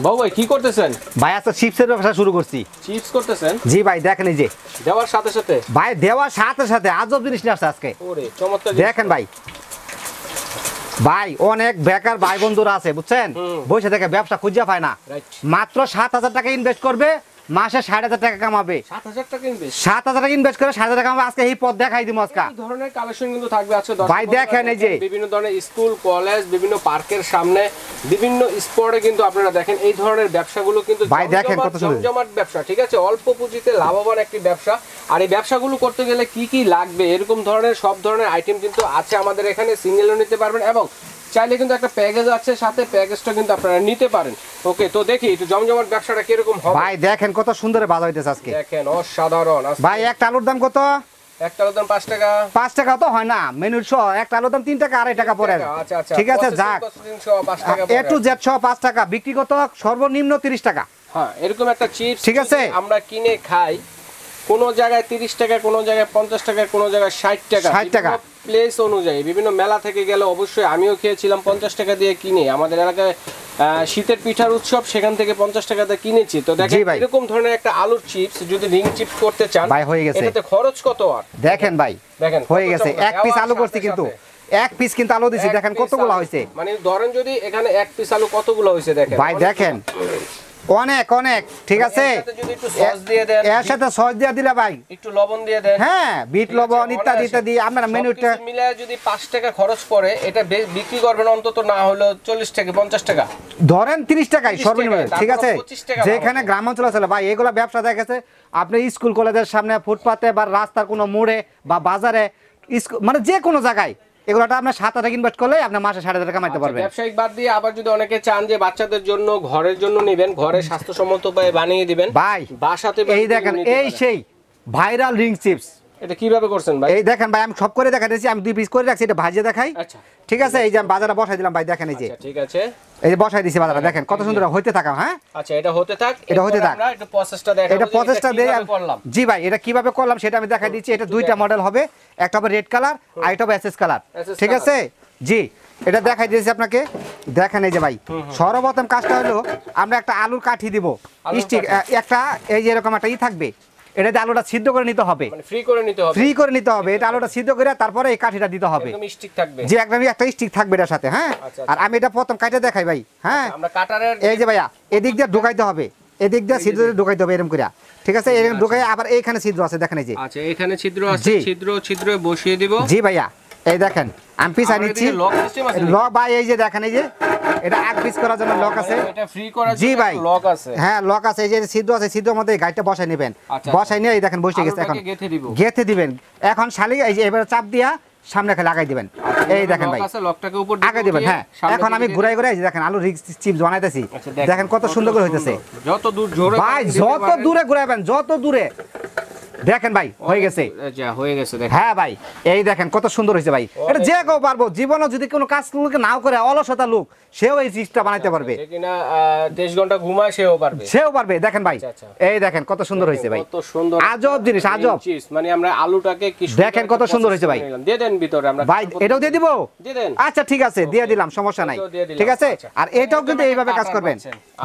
বাবু ভাই কি করতেছেন? ভাই আজকে চিপসের ব্যবসা শুরু করছি। চিপস করতেছেন? জি ভাই দেখেন এই যে দেওয়ার সাথে সাথে ভাই দেওয়ার সাথে সাথে আজব জিনিস নিয়ে আসছে আজকে। ওরে চমৎকার। দেখেন ভাই ভাই অনেক বেকার ভাই বন্ধুরা আছে বুঝছেন, বসে থেকে ব্যবসা খুঁজে পায় না। মাত্র 7,000 টাকা ইনভেস্ট করবে, মাসে 60,000 টাকা কামাবে। 7,000 টাকা ইনভেস্ট, 7,000 টাকা ইনভেস্ট করে 60,000 টাকা কামাবে। আজকে এই পথ দেখাই দিমু আজকে। এই ধরনের কালেকশন কিন্তু থাকবে আজকে। ভাই দেখেন এই যে বিভিন্ন ধরনের স্কুল কলেজ বিভিন্ন পার্কের সামনে বিভিন্ন স্পটে কিন্তু আপনারা দেখেন এই ধরনের ব্যবসাগুলো কিন্তু ভাই দেখেন কত সুন্দর জমজমাট ব্যবসা, ঠিক আছে, অল্প পুঁজিতে লাভবান একটি ব্যবসা। আর এই ব্যবসাগুলো করতে গেলে কি কি লাগবে এরকম ধরনের সব ধরনের আইটেম কিন্তু আছে আমাদের এখানে। সিঙ্গেলও নিতে পারবেন এবং চাইলে কিন্তু একটা প্যাকেজ আছে সাথে, প্যাকেজটা কিন্তু আপনারা নিতে পারেন। ওকে, তো দেখি একটু জমজমাট ব্যবসাটা কিরকম হবে। ভাই দেখেন কত সুন্দর বাজার হইতেছে আজকে। দেখেন অসাধারণ। ভাই একটা আলুর দাম কত? একটা আলুর দাম 5 টাকা। 5 টাকা তো হয় না, মেনুর সহ একটা আলুর দাম 3 টাকা 2.5 টাকা পড়ে। আচ্ছা আচ্ছা, ঠিক আছে, যাক এ টু জেড সহ 5 টাকা, বিক্রি কত সর্বনিম্ন 30 টাকা। হ্যাঁ, এরকম একটা চিপস ঠিক আছে আমরা কিনে খাই, কোন জায়গায় 30 টাকা, কোন জায়গায় 50 টাকা, কোন জায়গায় 60 টাকা। 60 টাকা প্লেস অনুযায়ী বিভিন্ন মেলা থেকে গেলে অবশ্যই আমিও খেয়েছিলাম 50 টাকা দিয়ে কিনে। আমাদের এলাকায় শীতের পিঠার উৎসব, সেখান থেকে 50 টাকা দিয়ে কিনেছি। তো দেখেন এরকম ধরনের একটা আলুর চিপস যদি রিং চিপস করতে চান ভাই হয়ে গেছে। এটাতে খরচ কত? আর দেখেন ভাই দেখেন হয়ে গেছে। এক পিস আলু করছি কিন্তু এক পিস কিন্তু আলু দিছি, দেখেন কতগুলো হইছে। মানে ধরেন যদি এখানে এক পিস আলু কতগুলো হইছে দেখেন ভাই দেখেন অনেক অনেক। ঠিক আছে, যদি একটু সস দিয়ে দেন, এর সাথে সস দিয়ে দিলে ভাই একটু লবণ দিয়ে দেন, হ্যাঁ বিট লবণ ইত্যাদি ইত্যাদি আপনারা মেনুটা মিলায় যদি 5 টাকা খরচ করে এটা বিক্রি করবেন অন্তত না হলো 40 থেকে 50 টাকা, ধরেন 30 টাকাই সর্বনিম্ন। ঠিক আছে, যেখানে গ্রাম অঞ্চলে চলে ভাই এগুলো ব্যবসা দেখেছে আপনি স্কুল কলেজের সামনে, ফুটপাতে বা রাস্তার কোনো মোড়ে বা বাজারে, মানে যে কোনো জায়গায় এগুলোটা আপনার 7 টাকা ইনভেস্ট করলে আপনি মাসে 60,000 টাকা কামাইতে পারবেন। ব্যবসায়িক বাদ দিয়ে আবার যদি অনেকে চান যে বাচ্চাদের জন্য ঘরের জন্য নেবেন, ঘরে স্বাস্থ্যসম্মত উপায়ে বানিয়ে দিবেন ভাই, বাসাতে এই দেখেন এই সেই ভাইরাল রিং চিপস। এটা কিভাবে করছেন ভাই? এই দেখেন ভাই আমি সব করে দেখাইতেছি, আমি 2 পিস করে রাখছি, এটা ভাজিয়ে দেখাই। আচ্ছা ঠিক আছে, এই যে আমি বাজারে বসাই দিলাম ভাই, দেখেন এই যে ঠিক আছে, এই যে বসাই দিছি বাজারে, দেখেন কত সুন্দর হইতে থাকা। হ্যাঁ আচ্ছা, এটা হতে থাক, এটা হতে থাক। আমরা একটু প্রসেসটা দেখাবো, এটা প্রসেসটা দেই করলাম। জি ভাই, এটা কিভাবে করলাম সেটা আমি দেখাই দিচ্ছি। এটা দুইটা মডেল হবে, একটা হবে রেড কালার আর একটা হবে এসএস কালার। ঠিক আছে জি, এটা দেখাই দিয়েছি আপনাকে। দেখেন এই যে ভাই সর্বপ্রথম কাজটা হলো আমরা একটা আলুর কাঠি দিব, স্টিক একটা, এই যে এরকম একটা থাকবে, এটাতে আলুটা সিদ্ধ করে নিতে হবে, মানে ফ্রি করে নিতে হবে, ফ্রি করে নিতে হবে। এটা আলুটা সিদ্ধ করে তারপরে এই কাঠিটা দিতে হবে, একদম স্টিক থাকবে। জি একদম একটা স্টিক থাকবে এটার সাথে। হ্যাঁ, আর আমি এটা প্রথম কাটে দেখাই ভাই। হ্যাঁ, আমরা কাটারের এই যে ভাইয়া এদিক দিয়ে ঢুকাইতে হবে, এদিক দিয়ে ছিদ্র ঢুকাইতে হবে এরকম করে। ঠিক আছে, এরকম ঢুকাই আবার এইখানে ছিদ্র আছে, দেখেন এই যে। আচ্ছা, এখানে ছিদ্র আছে, ছিদ্রে বসিয়ে দিব। জি ভাইয়া এই দেখেন আমি পিস আনিছি লক ভাই, এই যে দেখেন এই যে এটা এক পিস করার জন্য লক আছে, এটা ফ্রি করার জন্য জি ভাই লক আছে। হ্যাঁ লক আছে, এই যে ছিদ্র আছে, ছিদ্রের মধ্যে গাইডটা বসাই নেবেন, বসাই নিয়ে এই দেখেন বসে গেছে। এখন গেথে দিবেন, এখন শালি এই যে এবারে চাপ দিয়া সামনে লাগাই দিবেন। এই দেখেন ভাই লকটাকে উপর আগে দিবেন। হ্যাঁ, এখন আমি ঘুরাই ঘুরাই দেখেন আলু রিং চিপস বানাইতেছি, দেখেন কত সুন্দর করে হইতেছে। যত দূর জোরে ভাই যত দূরে ঘুরাইবেন, যত দূরে দেখেন ভাই হয়ে গেছে। হয়ে গেছে দেখেন। হ্যাঁ ভাই এই দেখেন কত সুন্দর হয়েছে ভাই। এটা যে কেউ পারবো, জীবনে যদি কোনো কাজ নাও করে অলসতা লোক সেও এই চিপসটা বানাইতে পারবে, কিনা 23 ঘন্টা ঘুমায় সেও পারবে। দেখেন ভাই এই দেখেন কত সুন্দর হয়েছে ভাই, কত সুন্দর আজব জিনিস, আজব। মানে আমরা আলুটাকে কি দেখেন কত সুন্দর হয়েছে ভাই। দিয়ে দেন ভিতরে, আমরা ভাই এটাও দিয়ে দিব। আচ্ছা ঠিক আছে দিয়ে দিলাম, সমস্যা নাই। ঠিক আছে, আর এটাও কিন্তু এইভাবে কাজ করবেন।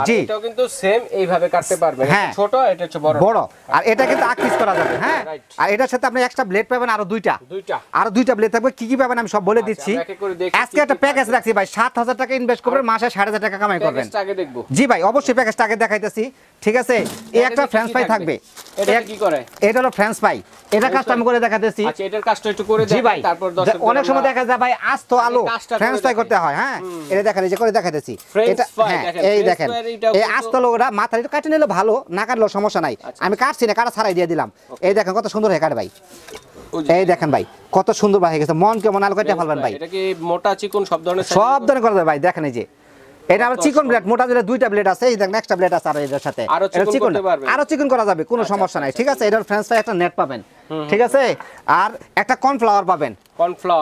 জি, এটাও কিন্তু সেম এইভাবে কাটতে পারবেন। হ্যাঁ, ছোট এটা হচ্ছে বড়। আর এটা কিন্তু আকিস করা যাবে। হ্যাঁ, আর এটার সাথে আপনি এক্সট্রা ব্লেড পাবেন আরো দুইটা ব্লেড থাকবে। কি কি পাবেন আমি সব বলে দিচ্ছি। আজকে একটা প্যাকেজ রাখছি ভাই, 7,000 টাকা ইনভেস্ট করবেন, মাসে 60,000 টাকা কামাই করবেন। জি ভাই অবশ্যই প্যাকেজটা আগে দেখাইতেছি। ঠিক আছে, এই একটা ফ্রেঞ্চ ফ্রাই থাকবে। এটা কি করে? এটা হলো ফ্রেঞ্চ ফ্রাই, এটা কাজটা আমি করে দেখাইতেছি। আচ্ছা, এটার কাজটা একটু করে দেন। তারপর অনেক সময় দেখা যায় ভাই আস্ত আলু ফ্রেঞ্চ ফ্রাই করতে হয়। হ্যাঁ, এটা দেখেন এই যে করে দেখাইতেছি। এটা হ্যাঁ এই দেখেন এই আস্ত আলুটা মাথা একটু কাটে নিলে ভালো, না কাটলেও সমস্যা নাই। আমি কাটছি না, কাটা ছাড়াই দিয়ে দিলাম। এই দেখেন কত সুন্দর হয়ে কাটে ভাই। এই দেখেন ভাই কত সুন্দর হয়ে গেছে, মন কেমন আলু কেটে ফেলবেন ভাই। এটা কি মোটা চিকন সব ধরনের করা যায় ভাই। দেখেন এই যে এটা আবার চিকন ব্লেড, মোটা দিলে দুইটা ব্লেড আছে, এই দেখেন এক্সট্রা ব্লেড আছে আর এর সাথে আরো চিকন করা যাবে, কোনো সমস্যা নাই। ঠিক আছে, এটার ফ্রেঞ্চ ফ্রাই একটা নেট পাবেন। ঠিক আছে, আর একটা কর্নফ্লাওয়ার পাবেন।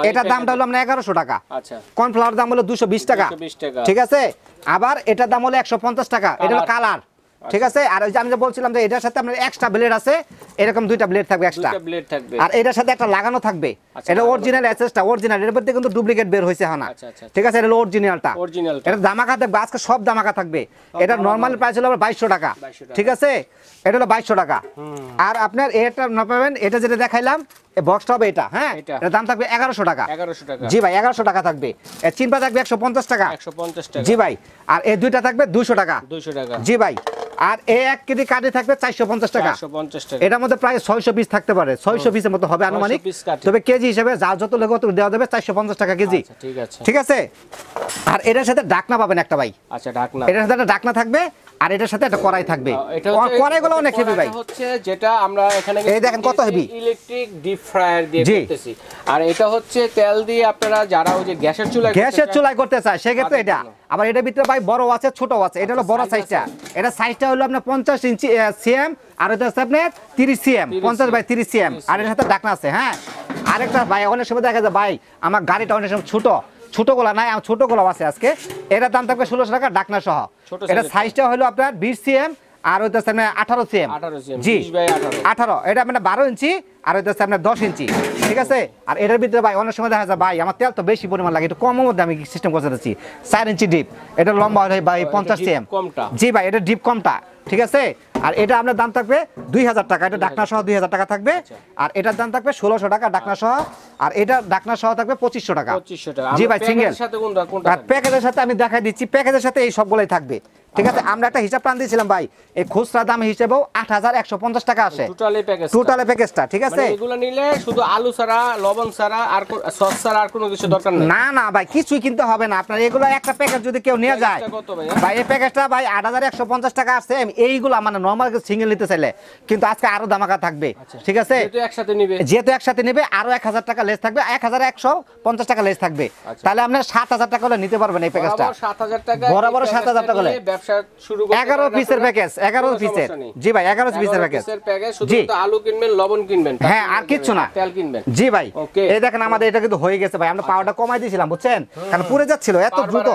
এটার দামটা হলো আপনার 1100 টাকা। আচ্ছা, কর্নফ্লাওয়ার দাম হলো 220 টাকা। ঠিক আছে, আবার এটার দাম হলো 150 টাকা। এটা হলো কালার। ঠিক আছে, আর ওই যে আমি যে বলছিলাম যে এটার সাথে আপনার এক্সট্রা ব্লেড আছে, এরকম দুইটা ব্লেড থাকবে এক্সট্রা, দুইটা ব্লেড থাকবে। আর এটার সাথে একটা লাগানো থাকবে, এটা অরিজিনাল এসএসটা অরিজিনাল, এর মধ্যে কিন্তু ডুপ্লিকেট বের হইছে না। ঠিক আছে, এটা হলো অরিজিনালটা, এটা দামাকা থাকবে, আজকে সব দামাকা থাকবে। এটা নরমাল প্রাইস হলো 2200 টাকা, ঠিক আছে, এটা হলো 2200 টাকা। আর আপনার এটা না পাবেন, এটা যেটা দেখাইলাম এই বক্সটা হবে এটা, হ্যাঁ, এর দাম থাকবে 1100 টাকা। 1100 টাকা, জি ভাই 1100 টাকা থাকবে। এর চিনপা থাকবে 150 টাকা, 150 টাকা, জি ভাই। আর এই দুইটা থাকবে 200 টাকা, 200 টাকা, জি ভাই। আর এই 1 কেজি কাঠি থাকবে 450 টাকা, 450 টাকা। এটার মধ্যে প্রায় 600 পিস থাকতে পারে, 600 পিসের মতো হবে আনুমানিক, তবে কেজি হিসেবে যা যত লাগে তত দেওয়া যাবে 450 টাকা কেজি। ঠিক আছে, ঠিক আছে। আর এটার সাথে ঢাকনা পাবেন একটা ভাই, আচ্ছা ঢাকনা, এটার সাথে একটা ঢাকনা থাকবে, আর এটার সাথে একটা কড়াই থাকবে। কড়াইগুলো অনেক হেভি ভাই, হচ্ছে যেটা আমরা এখানে এই দেখেন কত হেভি, ইলেকট্রিক ডিপ ফ্রায়ার দিয়ে করতেছি। আর এটা হচ্ছে তেল দিয়ে আপনারা যারা ওই যে গ্যাসের চুলায় করতে চায় সেক্ষেত্রে এটা। আবার এটার ভিতরে ভাই বড় আছে ছোট আছে, এটা হলো বড় সাইজটা, এটা সাইজটা হলো আপনার 50 ইঞ্চি সিএম, আর এটা হচ্ছে আপনার 30 সিএম, 50 বাই 30 সিএম, আর এর সাথে ঢাকনা আছে। হ্যাঁ, আরেকটা ভাই অনেক সময় দেখা যায় ভাই আমার গাড়িটা অনেক সময় ছোটগুলা নাই, আমার ছোটগুলো আছে আজকে, এটার দাম থাকবে 1600 টাকা ঢাকনা সহ। এটা সাইজটা হলো আপনার 20 সিএম, আর ওইটা হচ্ছে 18 সিএম, জি 18, এটা মানে 12 ইঞ্চি, আর ওইটা হচ্ছে আপনার 10 ইঞ্চি, ঠিক আছে। আর এটার ভিতরে ভাই অনেক সময় দেখা যায় ভাই আমার তেল তো বেশি পরিমাণ লাগে, একটু কমের মধ্যে আমি সিস্টেম করতে চাচ্ছি, 4 ইঞ্চি ডিপ, এটা লম্বা হয় ভাই 50 সিএম, জি ভাই, এটা ডিপ কমটা, ঠিক আছে। আর এটা আপনার দাম থাকবে 2000 টাকা, এটা ঢাকনা সহ 2000 টাকা থাকবে। আর এটার দাম থাকবে 1600 টাকা ঢাকনা সহ, আর এটা ঢাকনা সহ থাকবে 2500 টাকা, জি ভাই সিঙ্গেল। আর প্যাকেজের সাথে আমি দেখাই দিচ্ছি, প্যাকেজের সাথে এই সবগুলাই থাকবে, ঠিক আছে। আমরা একটা হিসাব প্ল্যান দিয়েছিলাম ভাই, এই খুচরা দাম হিসেবেও 8150 টাকা আসে টোটালি প্যাকেজটা, ঠিক আছে। এগুলো নিলে শুধু আলু ছাড়া, লবণ ছাড়া, আর সস ছাড়া আর কোনো কিছু দরকার নেই। না না ভাই, কিছুই কিনতে হবে না আপনার, এগুলো একটা প্যাকেজ যদি কেউ নিয়ে যায় ভাই, এই প্যাকেজটা ভাই 8150 টাকা আসছে। এইগুলো মানে নরমাল সিঙ্গেল নিতে চাইলে কিন্তু আজকে আরো দামাকা থাকবে, ঠিক আছে। যেহেতু একসাথে নেবে আরো 1000 টাকা লেস থাকবে, 1150 টাকা লেস থাকবে, তাহলে আপনি 7000 টাকা হলে নিতে পারবেন এই প্যাকেজটা, 7000 টাকা, বরাবর 7000 টাকা হলে ব্যবসা শুরু করতে 11 পিসের প্যাকেজ, 11 পিসের, জি ভাই 11 পিসের প্যাকেজ, শুধু তো আলু কিনবেন, লবণ কিনবেন, হ্যাঁ আর কিছু না, তেল কিনবেন, জি ভাই। এই দেখেন আমাদের এটা কিন্তু হয়ে গেছে ভাই, আমরা পাওয়ারটা কমাই দিয়েছিলাম বুঝছেন, কারণ পুড়ে যাচ্ছিল এত দ্রুত।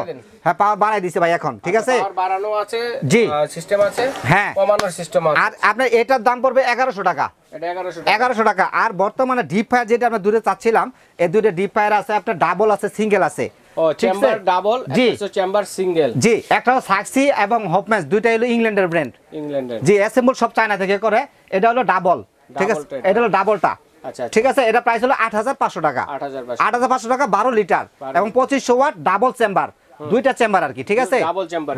হ্যাঁ, পাওয়ার বাড়াই দিয়েছে ভাই এখন, ঠিক আছে, পাওয়ার বাড়ানো আছে, জি সিস্টেম আছে, হ্যাঁ কমানোর সিস্টেম আছে। আর আপনার এটার দাম পড়বে 1100 টাকা, এটা 1100 টাকা। আর বর্তমানে ডিপ ফায়ার যেটা আমরা দূরে চাচ্ছিলাম, এই দুটো ডিপ ফায়ার আছে, আপনার ডাবল আছে, সিঙ্গেল আছে, চেম্বার ডাবল, একটা চেম্বার সিঙ্গেল, জি। একটা হলো সাক্সি এবং হোপম্যাচ, দুইটা হলো ইংল্যান্ডের ব্র্যান্ড, জি, অ্যাসেম্বল সব চায়না থেকে করে। এটা হলো ডাবল, ঠিক আছে, এটা হলো ডাবলটা, ঠিক আছে। এটা প্রাইস হলো 8500 টাকা, 8500 টাকা, 12 লিটার এবং 2500 ওয়াট ডাবল চেম্বার, দুইটা চেম্বার আর কি, ঠিক আছে,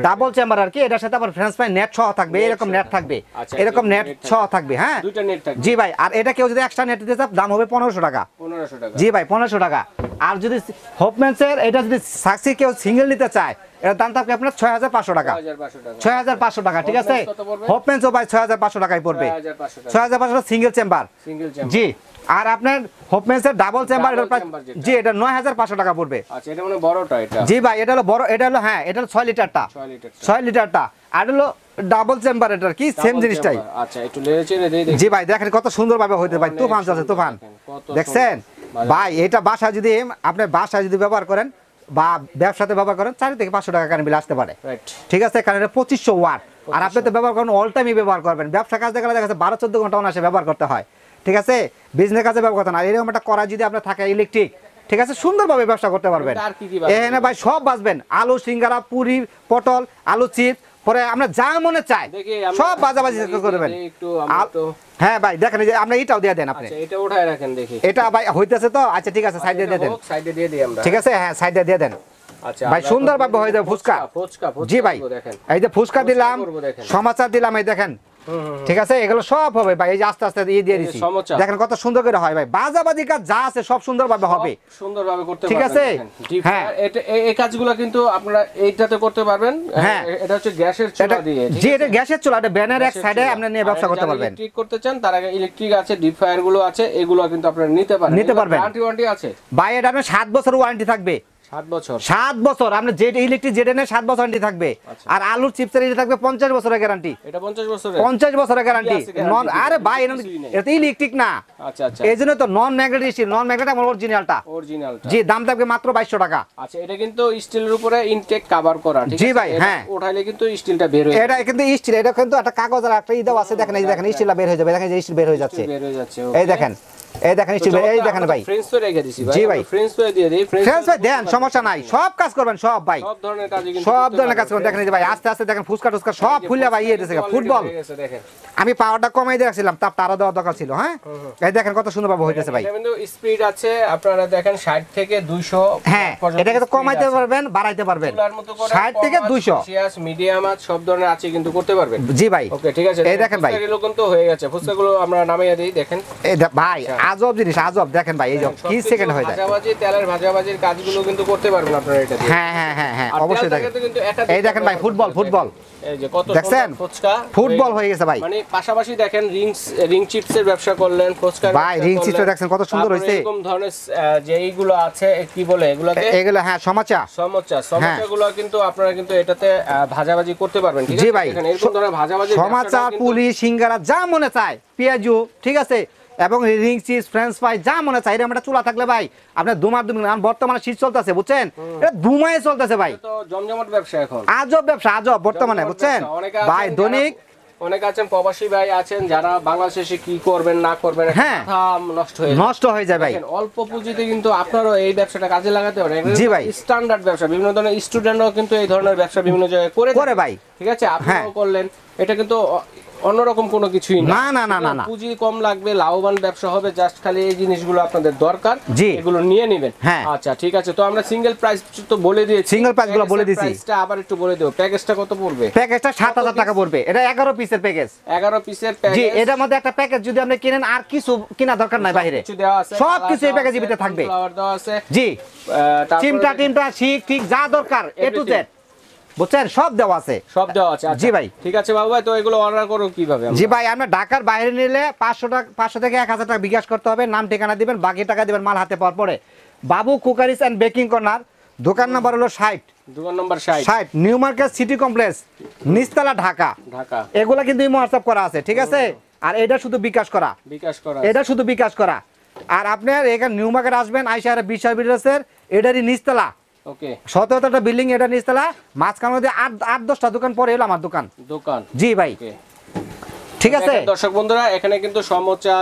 ডাবল চেম্বার আর কি। এটার সাথে আবার ফ্রেঞ্চ ফ্রাই নেট সহ থাকবে, এরকম নেট থাকবে, এরকম নেট সহ থাকবে, হ্যাঁ দুইটা নেট থাকবে, জি ভাই। আর এটা কেউ যদি এক্সট্রা নেট দিতে চায় দাম হবে 1500 টাকা, 1500 টাকা, জি ভাই 1500 টাকা। আর যদি হোপম্যানসের এটা যদি সাকসি কেউ সিঙ্গেল নিতে চায়, এর দাম থাকবে আপনার 6500 টাকা, 6500 টাকা, ঠিক আছে। হোপম্যানসও ভাই 6500 টাকায় পড়বে, 6500 সিঙ্গেল চেম্বার, জি। আর আপনার হোপম্যানসের ডাবল চেম্বার, জি, এটা 9500 টাকা পড়বে, আচ্ছা। এটা মানে বড়টা, এটা জি ভাই, এটা হলো বড়, এটা হলো, হ্যাঁ এটা হলো 6 লিটারটা, 6 লিটারটা, আর হলো ডাবল চেম্বার, এটার কি সেম জিনিসটাই, আচ্ছা। একটু লেড়ে চেড়ে দেই, জি ভাই দেখেন কত সুন্দর ভাবে হইতে ভাই, তুফান চলছে তুফান, দেখছেন ভাই। এটা বাসা যদি আপনি বাসায় যদি ব্যবহার করেন বা ব্যবসাতে ব্যবহার করেন, 4 থেকে 500 টাকা কারেন্ট বিল আসতে পারে, ঠিক আছে। কারণ এটা 2500 ওয়াট, আর আপনি তো ব্যবহার করেন অল টাইমই ব্যবহার করবেন, ব্যবসা কাজে গেলে দেখা যাচ্ছে 12-14 ঘন্টা অনায়াসে ব্যবহার করতে হয়, ঠিক আছে, বিজনেস কাজে ব্যবহার করতে না। এরকম একটা করা যদি আপনার থাকে ইলেকট্রিক, ঠিক আছে, সুন্দরভাবে ব্যবসা করতে পারবেন। এখানে ভাই সব বাজবেন, আলু সিঙ্গারা, পুরি, পটল, আলু চিপস, পরে আমরা যা মনে চাই সব বাজাবাজি করবেন। হ্যাঁ ভাই দেখেন, যে আমরা এটাও দিয়ে দেন আপনি, এটা উঠায় রাখেন দেখি, এটা ভাই হইতেছে তো, আচ্ছা ঠিক আছে, সাইডে দিয়ে দেন, সাইডে দিয়ে দিই আমরা, ঠিক আছে, হ্যাঁ সাইডে দিয়ে দেন, আচ্ছা ভাই সুন্দরভাবে হয়ে যাবে ফুচকা, জি ভাই। এই যে ফুচকা দিলাম, সমাচার দিলাম, এই দেখেন, ঠিক আছে, এগুলো সব হবে ভাই, এই যে আস্তে আস্তে দিয়ে দিছি, দেখেন কত সুন্দর করে হয় ভাই, বাজাবাজি কাজ যা আছে সব সুন্দরভাবে হবে, সুন্দরভাবে করতে পারবেন, ঠিক আছে। হ্যাঁ, এই কাজগুলো কিন্তু আপনারা এইটাতে করতে পারবেন। হ্যাঁ, এটা হচ্ছে গ্যাসের চুলা দিয়ে, জি, এটা গ্যাসের চুলা, এটা ব্যানের এক সাইডে আপনি নিয়ে ব্যবসা করতে পারবেন। ইলেকট্রিক করতে চান তার আগে ইলেকট্রিক আছে, ডিপ ফায়ার গুলো আছে, এগুলো কিন্তু আপনারা নিতে পারবেন। গ্যারান্টি ওয়ারেন্টি আছে ভাই, এটা আপনার 7 বছর ওয়ারেন্টি থাকবে, 7 বছর আপনি যেটা ইলেকট্রিক যেটা নেন 7 বছর গ্যারান্টি থাকবে। আর আলুর চিপসের এটা থাকবে 50 বছরের গ্যারান্টি। এটা 50 বছরের গ্যারান্টি। নন আরে ভাই এটা ইলেকট্রিক না। আচ্ছা আচ্ছা, এইজন্য তো non magnetic steel, non magnet আমার অরিজিনালটা। জি, দাম থাকবে মাত্র 2200 টাকা। আচ্ছা, এটা কিন্তু স্টিলের উপরে ইনটেক কভার করা, ঠিক আছে? জি ভাই, হ্যাঁ, ওঠাইলে কিন্তু স্টিলটা বের হয়ে এটা কিন্তু স্টিল, এটা কিন্তু একটা কাগজ আর একটা ইদাও আছে, দেখেন এই দেখেন স্টিলটা বের হয়ে যাবে, দেখেন এই স্টিল বের হয়ে যাচ্ছে, এই দেখেন, এই দেখেন স্টিল, এই দেখেন ভাই ফ্রেঞ্চ ফ্রাই রেখে দিছি ভাই। জি ভাই, ফ্রেঞ্চ ফ্রাই দিয়ে দেই, ফ্রেঞ্চ ফ্রাই দেন, সমস্যা নাই, সব কাজ করবেন সব ভাই, সব ধরনের কাজ কিন্তু সব ধরনের কাজ করবেন। দেখেন এই যে ভাই আস্তে আস্তে দেখেন ফুসকা টুসকা সব ফুললে ভাই এই দেখেন ফুটবল। দেখেন আমি পাওয়ারটা কমাই দিয়ে রাখছিলাম, তাপটা আরো দেওয়া দরকার ছিল। হ্যাঁ, এই দেখেন কত সুন্দর ভাবে হইতেছে ভাই। এটা কিন্তু স্পিড আছে আপনারা দেখেন 60 থেকে 200। হ্যাঁ, এটা কিন্তু কমাইতে পারবেন, বাড়াইতে পারবেন, 60 থেকে 200 মিডিয়াম আঁচ সব ধরনের আছে কিন্তু করতে পারবেন। জি ভাই, ওকে ঠিক আছে। এই দেখেন ভাই ফুচকাগুলো কিন্তু হয়ে গেছে, ফুচকাগুলো আমরা নামিয়ে দেই, দেখেন এই ভাই আজব জিনিস, আজব দেখেন ভাই, এই যে কি সেকেন্ড হয়ে যায়। ভাজাভাজি, তেলের ভাজাভাজির কাজগুলো কিন্তু করতে পারবেন আপনারা এটা দিয়ে। হ্যাঁ হ্যাঁ হ্যাঁ হ্যাঁ, অবশ্যই দেখেন। এই দেখেন ভাই ফুটবল, ফুটবল এই যে কত দেখছেন, ফুচকা ফুটবল হয়ে গেছে ভাই। মানে পাশাপাশি দেখেন রিং চিপসের ব্যবসা করলেন, ফুচকার ভাই রিং চিপস দেখছেন কত সুন্দর হইছে। এরকম ধরনের যে এইগুলো আছে কি বলে এগুলোকে, এগুলো হ্যাঁ সমোসা, সমোসাগুলো কিন্তু আপনারা কিন্তু এটাতে ভাজাভাজি করতে পারবেন, ঠিক আছে? জি ভাই, এখানে এরকম ধরনের ভাজাভাজি সমোসা, পুলি, সিঙ্গারা যা মনে চায়, পেঁয়াজু, ঠিক আছে, এবং রিং চিপস, ফ্রেঞ্চ ফ্রাই যা মনে চায়, এরকম একটা চুলা থাকলে ভাই আপনার দুমার বর্তমানে শীত চলতেছে বুঝছেন, এটা দুমায়ে চলতেছে ভাই, তো জমজমাট ব্যবসা এখন, আজব ব্যবসা, আজব বর্তমানে বুঝছেন ভাই। দৈনিক অনেক আছেন প্রবাসী ভাই আছেন যারা বাংলাদেশে কি করবেন না করবেন হ্যাঁ নষ্ট হয়ে যায় ভাই। অল্প পুঁজিতে কিন্তু আপনারও এই ব্যবসাটা কাজে লাগাতে পারেন। জি ভাই, স্ট্যান্ডার্ড ব্যবসা, বিভিন্ন ধরনের স্টুডেন্টরাও কিন্তু এই ধরনের ব্যবসা বিভিন্ন জায়গায় করে ভাই, ঠিক আছে? আপনারাও করলেন, এটা কিন্তু অন্যরকম কোনো কিছুই না না না না না, পুঁজি কম লাগবে, লাভবান ব্যবসা হবে, জাস্ট খালি এই জিনিসগুলো আপনাদের দরকার, জি এগুলো নিয়ে নেবেন। আচ্ছা ঠিক আছে, তো আমরা সিঙ্গেল প্রাইস তো বলে দিয়েছি, সিঙ্গেল প্রাইসগুলো বলে দিয়েছি, প্রাইসটা আবার একটু বলে দেব। প্যাকেজটা কত পড়বে? প্যাকেজটা 7000 টাকা পড়বে, এটা 11 পিসের প্যাকেজ, 11 পিসের প্যাকেজ। জি, এটার মধ্যে একটা প্যাকেজ যদি আপনি কিনেন আর কিছু কিনা দরকার নাই, বাইরে কিছু দেওয়া আছে, সব কিছু এই প্যাকেজের ভিতরে থাকবে, ফ্লাওয়ার দেওয়া আছে, জি, তারপরে চিমটা ঠিক যা দরকার এ টু জেড বুঝছেন সব দেওয়া আছে, সব দেওয়া আছে। জি ভাই, ঠিক আছে বাবু ভাই, তো এগুলো অর্ডার করব কিভাবে? জি ভাই, আমরা ঢাকার বাইরে নিলে 500 থেকে 1000 টাকা বিকাশ করতে হবে, নাম ঠিকানা দিবেন, বাকি টাকা দিবেন মাল হাতে পাওয়ার পরে। Babu cookeries and baking corner, দোকান নাম্বার হলো 60, দোকান number 60, new market city complex, নিচতলা, ঢাকা। এগুলা কিন্তু হোয়াটসঅ্যাপ করা আছে, ঠিক আছে? আর এটা শুধু বিকাশ করা, এটা শুধু বিকাশ করা। আর আপনার এখানে নিউ মার্কেট আসবেন, আইসা আর বিশাল বিল্ডার্সের এটারই নিচতলা, ওকে, 17টা বিল্ডিং, এটা নিচতলা, মাঝখানে মধ্যে 8-10টা দোকান পরে এলো আমার দোকান। জি ভাই, ঠিক আছে দর্শক বন্ধুরা, এখানে কিন্তু সমোসা,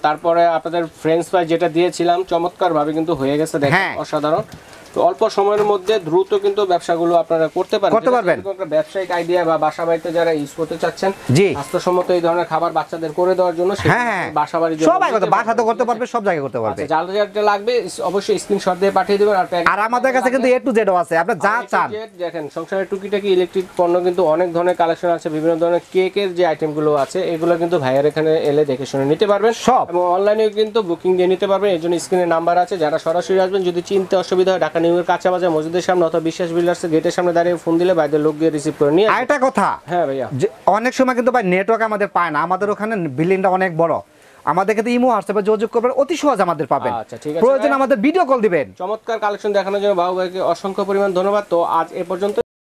তারপরে আপনাদের ফ্রেঞ্চ ফ্রাই যেটা দিয়েছিলাম চমৎকার ভাবে কিন্তু হয়ে গেছে, দেখেন অসাধারণ। তো অল্প সময়ের মধ্যে দ্রুত কিন্তু ব্যবসাগুলো আপনারা করতে পারবেন। একটা ব্যবসায়িক আইডিয়া বা বাসা বাড়িতে যারা ইউজ করতে চাচ্ছেন, স্বাস্থ্যসম্মত এই ধরনের খাবার বাচ্চাদের করে দেওয়ার জন্য, বাসা বাড়ির জন্য সবাই বাসাতে করতে পারবে, সব জায়গায় করতে পারবে। যার যেটা লাগবে অবশ্যই স্ক্রিনশট দিয়ে পাঠিয়ে দিবেন। আর আমাদের কাছে কিন্তু এ টু জেড আছে, আপনি যা চান দেখেন। সংসারের টুকিটাকি ইলেকট্রিক পণ্য কিন্তু অনেক ধরনের কালেকশন আছে, বিভিন্ন ধরনের কেকের যে আইটেমগুলো আছে এগুলো কিন্তু ভাইয়ার এখানে এলে দেখে শুনে নিতে পারবেন সব, এবং অনলাইনেও কিন্তু বুকিং দিয়ে নিতে পারবেন। এই জন্য স্ক্রিনে নাম্বার আছে, যারা সরাসরি আসবেন, যদি চিনতে অসুবিধা হয়, ঢাকা নিউ ইয়র্ক কাঁচা বাজার মসজিদের সামনে অথবা বিশ্বাস বিল্ডার্সের গেটের সামনে দাঁড়িয়ে ফোন দিলে বাইরের লোক গিয়ে রিসিভ করে নিয়ে। আরেকটা কথা, হ্যাঁ ভাইয়া, অনেক সময় কিন্তু ভাই নেটওয়ার্ক আমাদের পায় না, আমাদের ওখানে বিল্ডিংটা অনেক বড়, আমাদের কিন্তু ইমো হোয়াটসঅ্যাপে যোগাযোগ করবেন, অতি সহজ আমাদের পাবেন। আচ্ছা ঠিক আছে, প্রয়োজন আমাদের ভিডিও কল দিবেন। চমৎকার কালেকশন দেখানোর জন্য বাবু ভাইকে অসংখ্য পরিমাণ ধন্যবাদ। তো আজ এ পর্যন্ত।